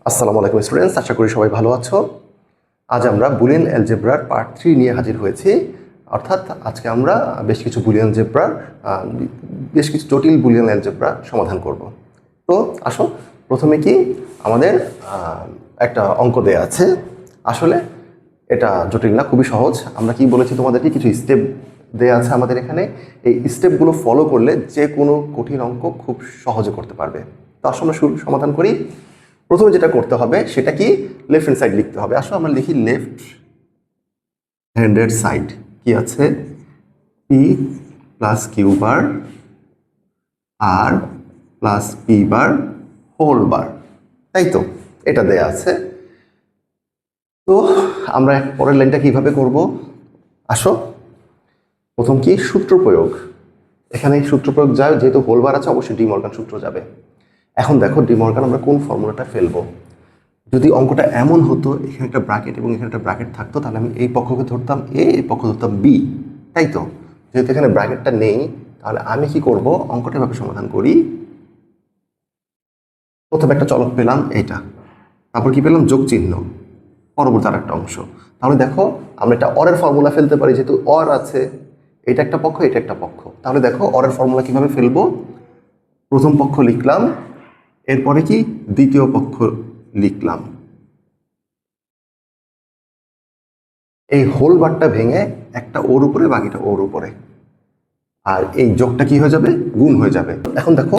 আসসালামু আলাইকুম স্টুডেন্টস, আশা করি সবাই ভালো আছো। আজ আমরা বুলিয়ান অ্যালজেব্রার পার্ট 3 নিয়ে হাজির হয়েছি। অর্থাৎ আজকে আমরা বেশ কিছু জটিল বুলিয়ান অ্যালজেব্রা সমাধান করব। তো আসো, প্রথমে কি আমাদের একটা অঙ্ক দেয়া আছে। আসলে এটা জটিল না, খুবই সহজ। আমরা কি বলেছি তোমাদেরকে, কিছু স্টেপ দেয়া আছে আমাদের এখানে। এই স্টেপগুলো ফলো করলে যে কোনো কঠিন অঙ্ক খুব সহজে করতে পারবে। তো আসলে আমরা সমাধান করি। প্রথমে যেটা করতে হবে সেটা কি, লেফট হ্যান্ড সাইড লিখতে হবে। আসলে আমরা লিখি লেফট হ্যান্ডেড সাইড। কি আছে? P plus Q bar R plus P bar whole bar, তাই তো? এটা দেয়া আছে। তো আমরা পরের লাইনটা কিভাবে করব? আসো, প্রথম কি, সূত্র প্রয়োগ। এখানে সূত্র প্রয়োগ যায়, যেহেতু হোল বার আছে অবশ্যই ডি মর্গান সূত্র যাবে। এখন দেখো ডি মর্গান আমরা কোন ফর্মুলাটা ফেলবো। যদি অঙ্কটা এমন হতো এখানে একটা ব্র্যাকেট এবং এখানে একটা ব্র্যাকেট থাকতো, তাহলে আমি এই পক্ষকে ধরতাম এ, এই পক্ষ ধরতাম বি, তাই তো? যেহেতু এখানে ব্র্যাকেটটা নেই, তাহলে আমি কি করব, অঙ্কটা এভাবে সমাধান করি। প্রথমে একটা চলক পেলাম এইটা, তারপর কি পেলাম, যোগ চিহ্ন, পরবর্তী আর একটা অংশ। তাহলে দেখো আমরা একটা অরের ফর্মুলা ফেলতে পারি, যেহেতু অর আছে, এটা একটা পক্ষ, এটা একটা পক্ষ। তাহলে দেখো অরের ফর্মুলা কিভাবে ফেলবো। প্রথম পক্ষ লিখলাম, এরপরে কি দ্বিতীয় পক্ষ লিখলাম। এই হোল বারটা ভেঙে একটা ওর উপরে, বাকিটা ওর উপরে, আর এই যোগটা কি হয়ে যাবে, গুণ হয়ে যাবে। এখন দেখো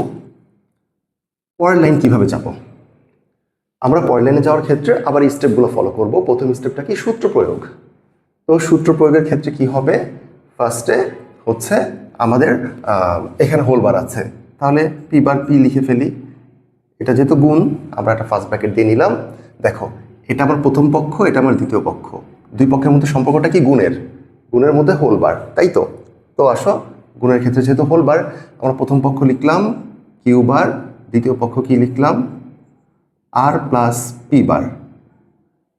পরের লাইন কিভাবে যাব। আমরা পরের লাইনে যাওয়ার ক্ষেত্রে আবার এই স্টেপগুলো ফলো করব। প্রথম স্টেপটা কি, সূত্র প্রয়োগ। তো সূত্র প্রয়োগের ক্ষেত্রে কি হবে, ফার্স্টে হচ্ছে আমাদের এখানে হোল বার আছে, তাহলে পি বার পি লিখে ফেলি। এটা যেহেতু গুণ, আমরা একটা ফার্স্ট ব্র্যাকেট দিয়ে নিলাম। দেখো এটা আমার প্রথম পক্ষ, এটা আমার দ্বিতীয় পক্ষ, দুই পক্ষের মধ্যে সম্পর্কটা কি, গুণের। গুণের মধ্যে হোল বার, তাই তো? তো আসো, গুণের ক্ষেত্রে যেহেতু হোল বার, আমরা প্রথম পক্ষ লিখলাম কিউ বার, দ্বিতীয় পক্ষ কি লিখলাম, আর প্লাস পি বার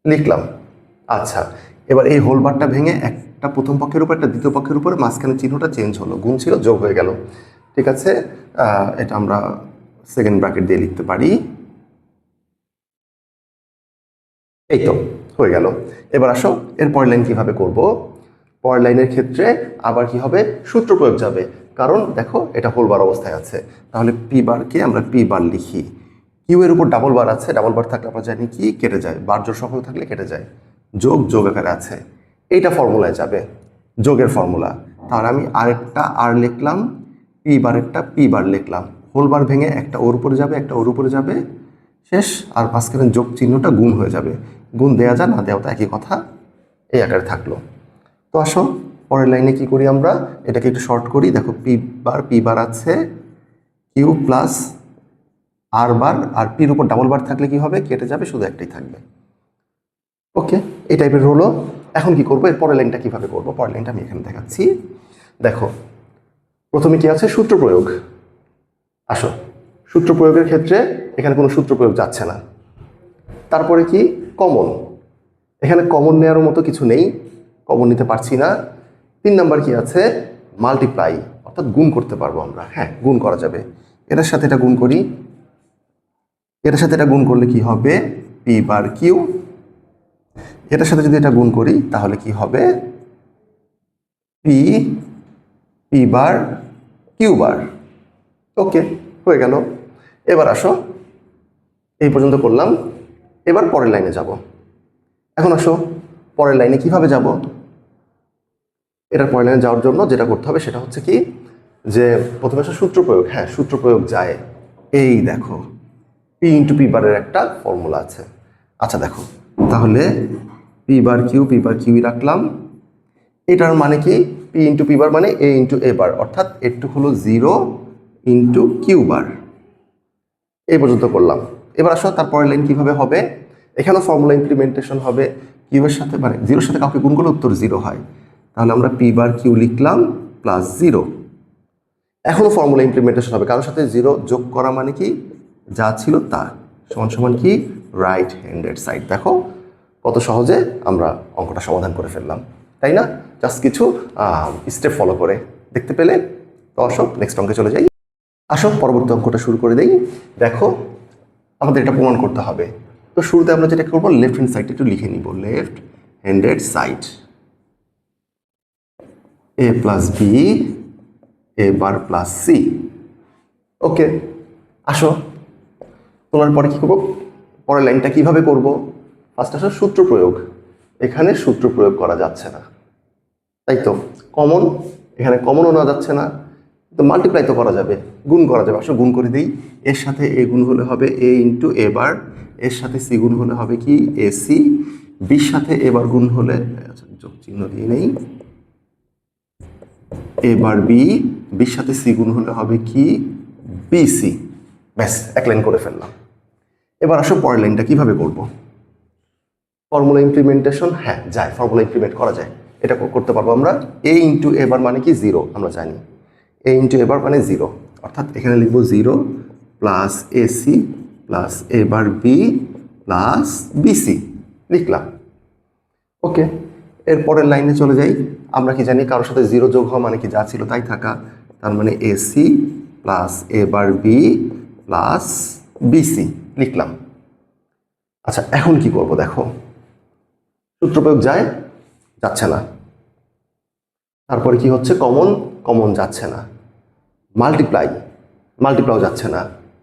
লিখলাম। আচ্ছা, এবার এই হোল বারটা ভেঙে একটা প্রথম পক্ষের উপর, একটা দ্বিতীয় পক্ষের উপরে, মাঝখানে চিহ্নটা চেঞ্জ হলো, গুণ ছিল যোগ হয়ে গেল। ঠিক আছে, এটা আমরা সেকেন্ড ব্র্যাকেট দিয়ে লিখতে পারি। এই তো হয়ে গেল। এবার আসো এর পরের লাইন কিভাবে করব। পরের লাইনের ক্ষেত্রে আবার কি হবে, সূত্র প্রয়োগ যাবে। কারণ দেখো এটা হোল বার অবস্থায় আছে, তাহলে পি বারকে আমরা পি বার লিখি। কিউ এর উপর ডাবল বার আছে, ডাবল বার থাকলে আমরা জানি কি কেটে যায়, বার জোর সংখ্যক থাকলে কেটে যায়। যোগ যোগ আকারে আছে, এইটা ফর্মুলায় যাবে, যোগের ফর্মুলা। তাহলে আমি আরেকটা আর লিখলাম, পি বারেরটা পি বার লিখলাম। হোল বার ভেঙে একটা ওর উপরে যাবে, একটা ওর উপরে যাবে, শেষ। আর মাঝখানে যোগ চিহ্নটা গুণ হয়ে যাবে। গুণ দেয়া যা না দেওয়া তা একই কথা, এই আকারে থাকলো। তো আসো পরের লাইনে কি করি আমরা, এটাকে একটু শর্ট করি। দেখো পি বার আছে, কিউ প্লাস আর বার, আর পির উপর ডাবল বার থাকলে কি হবে, কেটে যাবে, শুধু একটাই থাকবে। ওকে, এই টাইপের হলো। এখন কি করবো, এর পরের লাইনটা কিভাবে করবো, পরের লাইনটা আমি এখানে দেখাচ্ছি। দেখো প্রথমে কি আছে, সূত্র প্রয়োগ। আসো, সূত্র প্রয়োগের ক্ষেত্রে এখানে কোনো সূত্র প্রয়োগ যাচ্ছে না। তারপরে কি, কমন। এখানে কমন নেওয়ার মতো কিছু নেই, কমন নিতে পারছি না। 3 নাম্বার কি আছে, মাল্টিপ্লাই, অর্থাৎ গুণ করতে পারবো আমরা। হ্যাঁ, গুণ করা যাবে। এটার সাথে এটা গুণ করি, এটার সাথে এটা গুণ করলে কি হবে, পি বার কিউ। এটার সাথে যদি এটা গুণ করি তাহলে কি হবে, P P bar Q bar. Okay, হয়ে গেল। এবার আসো, এই পর্যন্ত করলাম। এবার পরের লাইনে যাব। এখন আসো পরের লাইনে কিভাবে যাব। এটার পরের লাইনে যাওয়ার জন্য যেটা করতে হবে সেটা হচ্ছে কি, যে প্রথমে আসো সূত্র প্রয়োগ। হ্যাঁ, সূত্র প্রয়োগ যায়। এই দেখো পি ইন্টু পি বারের একটা ফর্মুলা আছে। আচ্ছা দেখো, তাহলে পি বার কিউ রাখলাম। এটার মানে কি, পি ইন্টু পি বার মানে এ ইন্টু এ বার, অর্থাৎ একটু হলো 0 ইন্টু কিউ বার। এই পর্যন্ত করলাম। এবার আসো তারপরের লাইন কিভাবে হবে, এখানেও ফর্মুলা ইমপ্লিমেন্টেশন হবে। কিউয়ের সাথে মানে 0-এর সাথে কাউকে গুণ করলে উত্তর 0 হয়, তাহলে আমরা পি বার কিউ লিখলাম প্লাস 0। এখনও ফর্মুলা ইমপ্লিমেন্টেশন হবে, কারোর সাথে 0 যোগ করা মানে কি, যা ছিল তা, সমান সমান কি, রাইট হ্যান্ডেড সাইড। দেখো কত সহজে আমরা অঙ্কটা সমাধান করে ফেললাম, তাই না? জাস্ট কিছু স্টেপ ফলো করে দেখতে পেলে। তো আসো নেক্সট অঙ্কে চলে যাই। আসো পরবর্তী অঙ্কটা শুরু করে দেই। দেখো আমাদের এটা প্রমাণ করতে হবে। তো তো শুরুতে আমরা যেটা করবো লেফট হ্যান্ড সাইডটা একটু লিখে নিব, left handed side A plus B A bar plus C. ওকে, আসো তোলার পরে কি করবো, পরের লাইনটা কিভাবে করব? ফার্স্ট আসো সূত্র প্রয়োগ। এখানে সূত্র প্রয়োগ করা যাচ্ছে না, তাই তো কমন, এখানে কমনও নেওয়া যাচ্ছে না, তো মাল্টিপ্লাই তো করা যাবে, গুণ করা যাবে। আসলে গুণ করে দিই, এর সাথে এ গুণ হলে হবে এ ইন্টু এ বার, এর সাথে সি গুণ হলে হবে কি এ সি, বির সাথে এবার গুণ হলে, আচ্ছা যোগ চিহ্ন দিয়ে নেই, এ বার বি, বির সাথে সি গুণ হলে হবে কি বিসি। ব্যাস, এক লাইন করে ফেললাম। এবার আসো পরের লাইনটা কিভাবে করব? ফর্মুলা ইমপ্লিমেন্টেশন, হ্যাঁ যায়, ফর্মুলা ইমপ্লিমেন্ট করা যায়। এটা করতে পারবো আমরা, এ ইন্টু এ বার মানে কি জিরো, আমরা জানি এ ইন্টু এ বার মানে জিরো, অর্থাৎ এখানে লিখবো জিরো প্লাস এসি প্লাস এ বার বি প্লাস বিসি, লিখলাম। ওকে, এর পরের লাইনে চলে যাই। আমরা কি জানি কারোর সাথে জিরো যোগ হওয়া মানে কি যা ছিল তাই থাকা, তার মানে এসি প্লাস এ বার বি প্লাস বিসি, লিখলাম। আচ্ছা এখন কি করব দেখো, সূত্র প্রয়োগ যায়, যাচ্ছে না। তারপরে কি হচ্ছে, কমন, কমন যাচ্ছে না। মাল্টিপ্লাই, মাল্টিপ্লাইও যাচ্ছে না।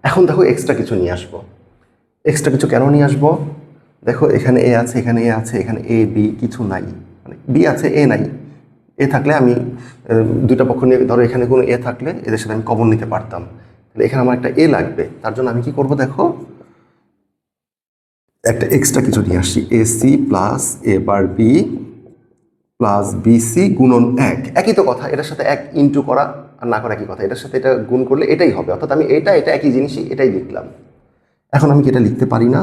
এখন দেখো এক্সট্রা কিছু নিয়ে আসবো। এক্সট্রা কিছু কেন নিয়ে আসবো? দেখো এখানে এ আছে, এখানে এ আছে, এখানে এ বি কিছু নাই, মানে বি আছে এ নাই। এ থাকলে আমি দুইটা পক্ষ নিয়ে, ধরো এখানে কোনো এ থাকলে এদের সাথে আমি কমন নিতে পারতাম, তাহলে এখানে আমার একটা এ লাগবে। তার জন্য আমি কি করব দেখো, একটা এক্সট্রা কিছু নিয়ে আসছি, এসি প্লাস এ বার বি প্লাস বিসি গুণন এক, একই তো কথা, এটার সাথে এক ইন্টু করা আর না করা একই কথা, এটার সাথে এটা গুণ করলে এটাই হবে, অর্থাৎ আমি এটা এটা একই জিনিসই, এটাই লিখলাম। এখন আমি কি এটা লিখতে পারি না,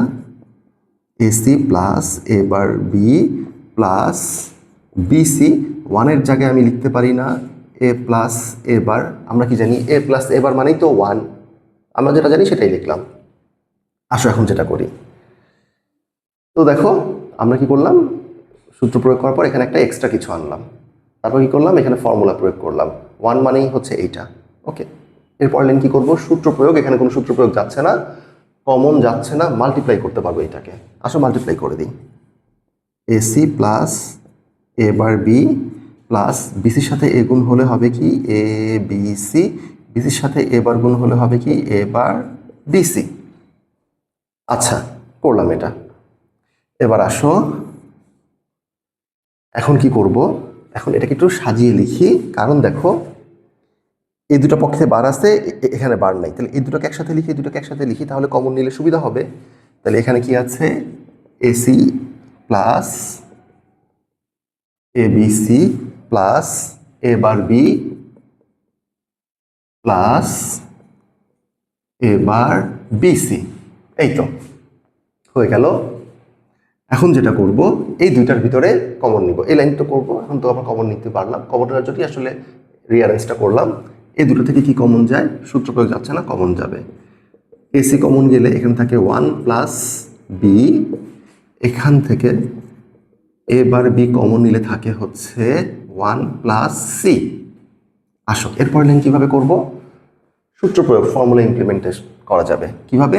এসি প্লাস এ বার বি প্লাস বিসি, ওয়ানের জায়গায় আমি লিখতে পারি না এ প্লাস এ বার, আমরা কি জানি এ প্লাস এ বার মানেই তো ওয়ান, আমরা যেটা জানি সেটাই লিখলাম। আসো এখন যেটা করি, তো দেখো আমরা কি করলাম, সূত্র প্রয়োগ করার পর এখানে একটা এক্সট্রা কিছু আনলাম, তারপর কি করলাম, এখানে ফর্মুলা প্রয়োগ করলাম, ওয়ান মানেই হচ্ছে এইটা। ওকে, এরপর লাইন কি করবো, সূত্র প্রয়োগ, এখানে কোনো সূত্র প্রয়োগ যাচ্ছে না, কমন যাচ্ছে না, মাল্টিপ্লাই করতে পারবো এটাকে। আসো মাল্টিপ্লাই করে দিই, এসি প্লাস এ বার বি প্লাস বিসির সাথে এ গুণ হলে হবে কি এ বি সি, বিসির সাথে এ বার গুণ হলে হবে কি এ বার বিসি। আচ্ছা করলাম এটা। এবার আসো এখন কি করব, এখন এটাকে একটু সাজিয়ে লিখি, কারণ দেখো এই দুটো পক্ষে বার আছে, এখানে বার নাই, তাহলে এই দুটোকে একসাথে লিখি, এই দুটোকে একসাথে লিখি, তাহলে কমন নিলে সুবিধা হবে। তাহলে এখানে কি আছে, AC plus A B C plus A bar B plus A bar BC, এই তো হয়ে গেল। এখন যেটা করব, এই দুইটার ভিতরে কমন নিব, এই লাইনটা করব, এখন তো আমরা কমন নিতে পারলাম, কমনটা যদি আসলে রিয়ারেঞ্জটা করলাম, এই দুটো থেকে কি কমন যায়, সূত্র প্রয়োগ যাচ্ছে না, কমন যাবে। এসি কমন গেলে এখানে থাকে ওয়ান প্লাস বি, এখান থেকে এ বার বি কমন নিলে থাকে হচ্ছে ওয়ান প্লাস সি। আসো এরপর লাইন কীভাবে করব, সূত্র প্রয়োগ, ফর্মুলা ইমপ্লিমেন্টেশন করা যাবে কিভাবে,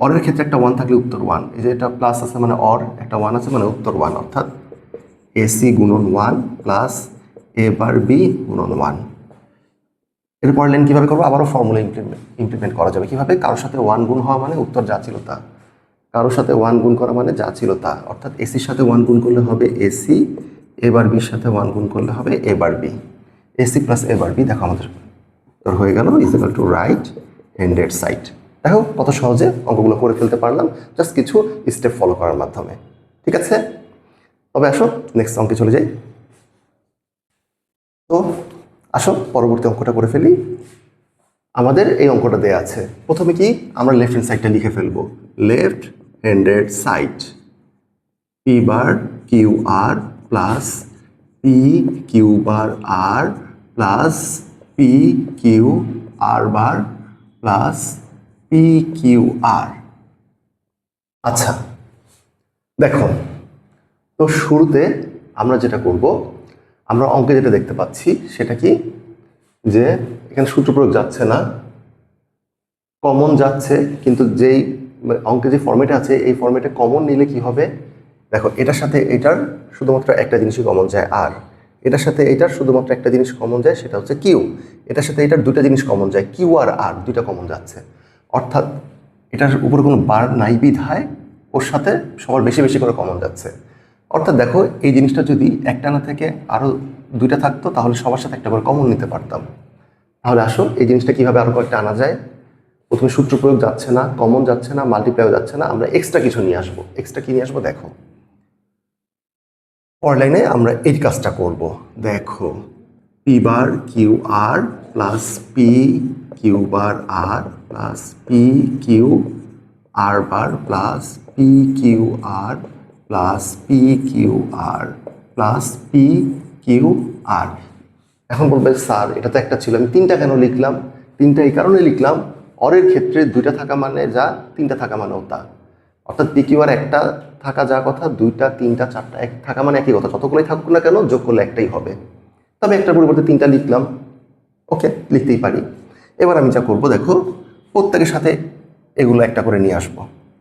অরের ক্ষেত্রে একটা ওয়ান থাকলে উত্তর ওয়ান, এই যে এটা প্লাস আছে মানে অর, একটা ওয়ান আছে মানে উত্তর ওয়ান, অর্থাৎ এসি গুণন ওয়ান প্লাস এ বার বি গুণন ওয়ান। এরপর লাইন কীভাবে করবো, আবারও ফর্মুলা ইমপ্লিমেন্ট করা যাবে কিভাবে, কারোর সাথে ওয়ান গুণ হওয়া মানে উত্তর যা ছিল তা, কারোর সাথে ওয়ান গুণ করা মানে যা ছিল তা, অর্থাৎ এসির সাথে ওয়ান গুণ করলে হবে এসি, এ বার বির সাথে ওয়ান গুণ করলে হবে এ বার বি, এসি প্লাস এ বার বি, দেখো আমাদের উত্তর হয়ে গেল is equal to right handed side. দেখো কত সহজে অঙ্কগুলো করে ফেলতে পারলাম, জাস্ট কিছু স্টেপ ফলো করার মাধ্যমে। ঠিক আছে, তবে আসো নেক্সট অঙ্কে চলে যাই। তো আসো পরবর্তী অঙ্কটা করে ফেলি। আমাদের এই অঙ্কটা দেয়া আছে, প্রথমে কি আমরা লেফট হ্যান্ড সাইডটা লিখে ফেলবো, left handed side P bar Q R plus P Q bar R plus P Q R bar plus P Q R. আচ্ছা দেখো, তো শুরুতে আমরা যেটা করব, আমরা অঙ্কে যেটা দেখতে পাচ্ছি সেটা কি, যে এখানে সূত্র প্রয়োগ যাচ্ছে না, কমন যাচ্ছে, কিন্তু যেই অঙ্কে যে ফর্মেটে আছে এই ফর্মেটে কমন নিলে কি হবে, দেখো এটার সাথে এটার শুধুমাত্র একটা জিনিসই কমন যায় আর, এটার সাথে এটার শুধুমাত্র একটা জিনিস কমন যায় সেটা হচ্ছে কিউ, এটার সাথে এটার দুটা জিনিস কমন যায়, কিউ আর দুইটা কমন যাচ্ছে। অর্থাৎ এটার উপরে কোনো বার নাই বিধায় ওর সাথে সবার বেশি বেশি করে কমন যাচ্ছে। অর্থাৎ দেখো এই জিনিসটা যদি একটা না থেকে আরও দুইটা থাকতো তাহলে সবার সাথে একটা করে কমন নিতে পারতাম। তাহলে আসো এই জিনিসটা কীভাবে আরও কয়েকটা আনা যায়। প্রথমে সূত্র প্রয়োগ যাচ্ছে না, কমন যাচ্ছে না, মাল্টিপ্লাইও যাচ্ছে না, আমরা এক্সট্রা কিছু নিয়ে আসবো। এক্সট্রা কি নিয়ে আসবো দেখো, পরের লাইনে আমরা এই কাজটা করব। দেখো P bar Q R plus P Q bar R plus P Q R bar plus P Q R plus P Q R plus P Q আর। এখন বলবে স্যার এটা তো একটা ছিল, আমি তিনটা কেন লিখলাম? তিনটা এই কারণে লিখলাম, অরের ক্ষেত্রে দুইটা থাকা মানে যা, তিনটা থাকা মানেও তা। অর্থাৎ পি কিউ আর একটা থাকা যা কথা, দুইটা তিনটা চারটা এক থাকা মানে একই কথা, যতগুলোই থাকুক না কেন যোগ করলে একটাই হবে। তবে একটার পরিবর্তে তিনটা লিখলাম, ওকে লিখতেই পারি। এবার আমি যা করব দেখো, প্রত্যেকের সাথে এগুলো একটা করে নিয়ে আসবো,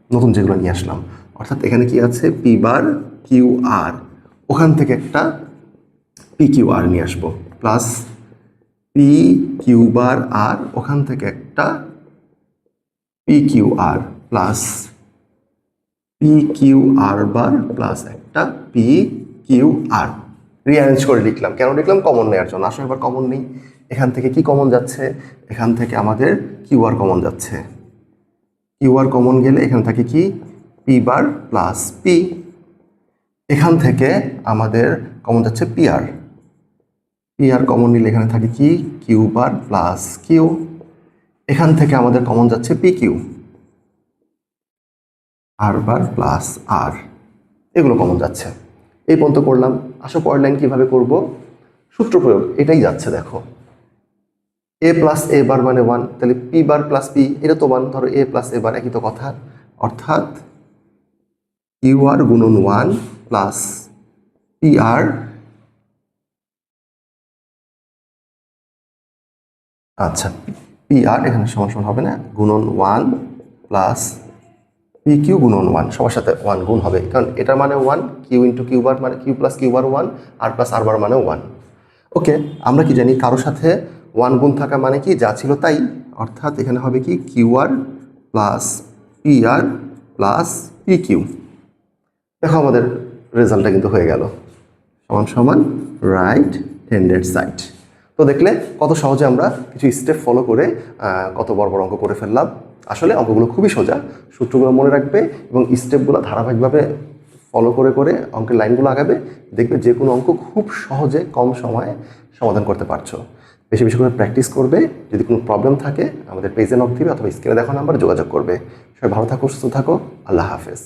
নতুন যেগুলো নিয়ে আসলাম। অর্থাৎ এখানে কি আছে, পি বার কিউ আর, ওখান থেকে একটা পি কিউ আর নিয়ে আসবো, প্লাস পি কিউ বার আর, ওখান থেকে একটা P Q R, plus P Q R bar plus একটা পি কিউ আর। রিঅ্যারেঞ্জ করে লিখলাম, কেন লিখলাম? কমন নেওয়ার জন্য। আসলে এবার কমন নেই, এখান থেকে কি কমন যাচ্ছে, এখান থেকে আমাদের কিউ আর কমন যাচ্ছে। কিউ আর কমন গেলে এখান থেকে কি পি বার প্লাস পি, এখান থেকে আমাদের কমন যাচ্ছে P R. P R common নিলে এখানে থাকে কি কিউ বার প্লাস কিউ, এখান থেকে আমাদের কমন যাচ্ছে P Q R bar plus আর, এগুলো কমন যাচ্ছে। এই পর্যন্ত করলাম। আসো পরের লাইন কীভাবে করব, সূত্র প্রয়োগ এটাই যাচ্ছে। দেখো এ প্লাস এ বার মানে 1, তাহলে পি বার প্লাস পি এটা তো 1, ধরো এ প্লাস এ বার একই তো কথা। অর্থাৎ কিউ আর গুণন 1 প্লাস পি আর, আচ্ছা পি আর এখানে সমান সমান হবে না, গুণন 1 প্লাস পি কিউ গুণন 1, সবার সাথে 1 গুণ হবে, কারণ এটার মানে 1, কিউ ইন্টু কিউ বার মানে কিউ প্লাস কিউ বার 1, আর প্লাস আর বার মানে 1। ওকে, আমরা কি জানি কারোর সাথে 1 গুণ থাকা মানে কি যা ছিল তাই, অর্থাৎ এখানে হবে কি Q R plus P R plus P Q. দেখো আমাদের রেজাল্টটা কিন্তু হয়ে গেল, সমান সমান রাইট হ্যান্ডেড সাইড। তো দেখলে কত সহজে আমরা কিছু স্টেপ ফলো করে কত বড় বড় অঙ্ক করে ফেললাম। আসলে অঙ্কগুলো খুবই সোজা, সূত্রগুলো মনে রাখবে এবং স্টেপগুলো ধারাবাহিকভাবে ফলো করে করে অঙ্কের লাইনগুলো আগাবে, দেখবে যে কোনো অঙ্ক খুব সহজে কম সময়ে সমাধান করতে পারছো। বেশি বেশি করে প্র্যাকটিস করবে। যদি কোনো প্রবলেম থাকে আমাদের পেজে নক দিবে অথবা স্ক্রিনে দেখানো নাম্বারে যোগাযোগ করবে। সবাই ভালো থাকো, সুস্থ থাকো, আল্লাহ হাফেজ।